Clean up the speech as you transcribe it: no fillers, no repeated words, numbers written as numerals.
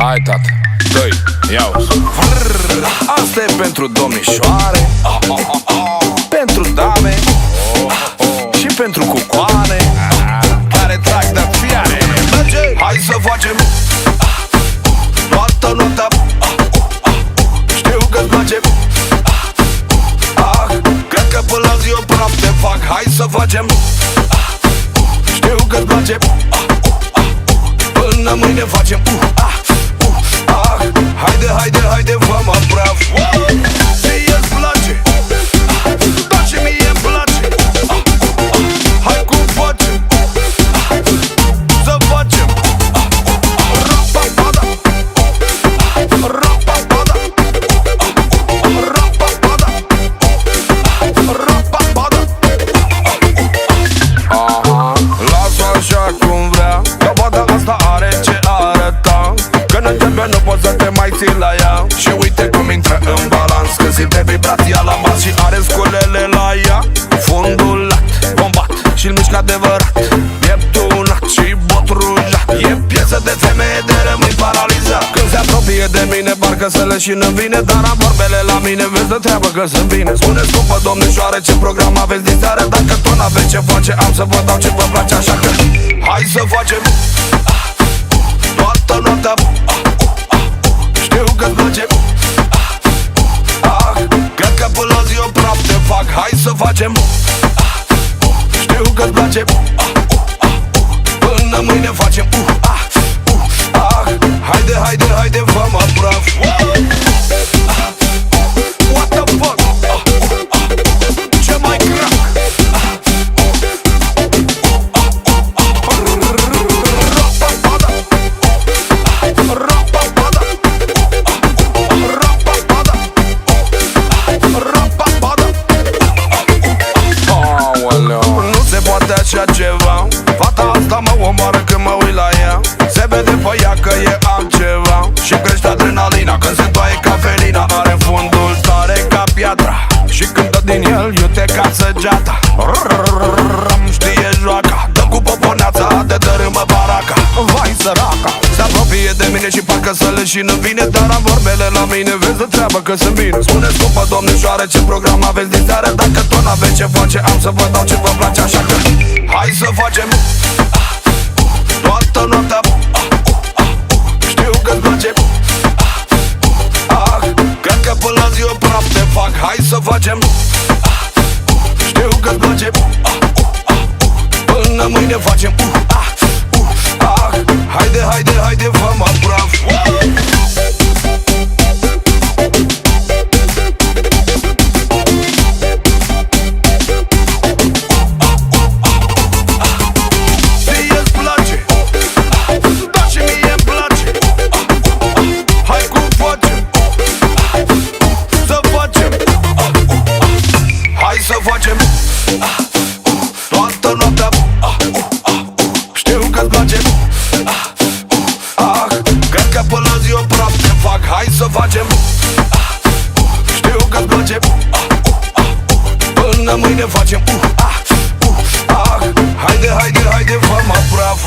Hai, tată, dă-i, ia-o. Asta e pentru domnișoare, pentru dame și pentru cucoane care trag de fiare. Hai să facem toată noaptea. Știu că-ți place. Cred că până la zi o praf te fac. Hai să facem. Știu că-ți place. Până mâine facem. Haide, haide, haide, fă-mă praf. Ție-ți place, dar și mie-mi place. Hai cum facem să facem. Rapapada, rapapada, rapapada, rapapada. Lasă așa cum vrea, că fata asta are ce arăta. Când începe nu poți să te mai ții la ea. Și uite cum intră în balans, când simte vibrația la bas și are sculele la ea. Fundul lat, bombat și-l mișcă adevărat. Pieptul unat și bot rujat. E piesă de femeie de rămâi paralizat. Când se apropie de mine, parcă se leșină vine. Dar am vorbele la mine, vezi de treabă că sunt bine. Spune scumpă domnișoare, ce program aveți din seară? Dacă tot n-aveți ce face, am să vă dau ce vă place. Așa că hai să facem toată noaptea. Știu că-ți place. Cred că până la zi o praf te fac. Hai să facem. Știu că-ți place. Până mâine facem. Haide, haide, haide, fă-mă praf. What the fuck? Ce mai crack? Nu se poate așa ceva. Fata asta mă omoară când mă uit la ea. Se vede pe ea că e altceva. Și crește adrenalina când se toaie ca felina. Are fundul tare ca piatra și cântă din el iute ca săgeata. Știe joaca, dă cu poponeața, de dărâmă baraca. Vai săraca, se apropie de mine și parcă să leșină vine. Dar am vorbele la mine, vezi de treabă că sunt bine. Spune scumpă domnișoare, ce program aveți din seară? Dacă tot n-aveți ce face, am să vă dau ce vă place. Așa că hai să facem toată noaptea. Știu că-ți place. Cred că până la zi o praf te fac. Hai să facem. Știu că-ți place. Până mâine facem. Haide, haide, haide, fă-mă praf. Ție-ți place, dar și mie-mi place. Hai cum facem să facem. Hai să facem toată noaptea. Știu că-ți place. Cred că până la zi o praf te fac. Hai să facem. Știu că-ți place. Până mâine facem. Haide, haide, haide, fă-mă praf.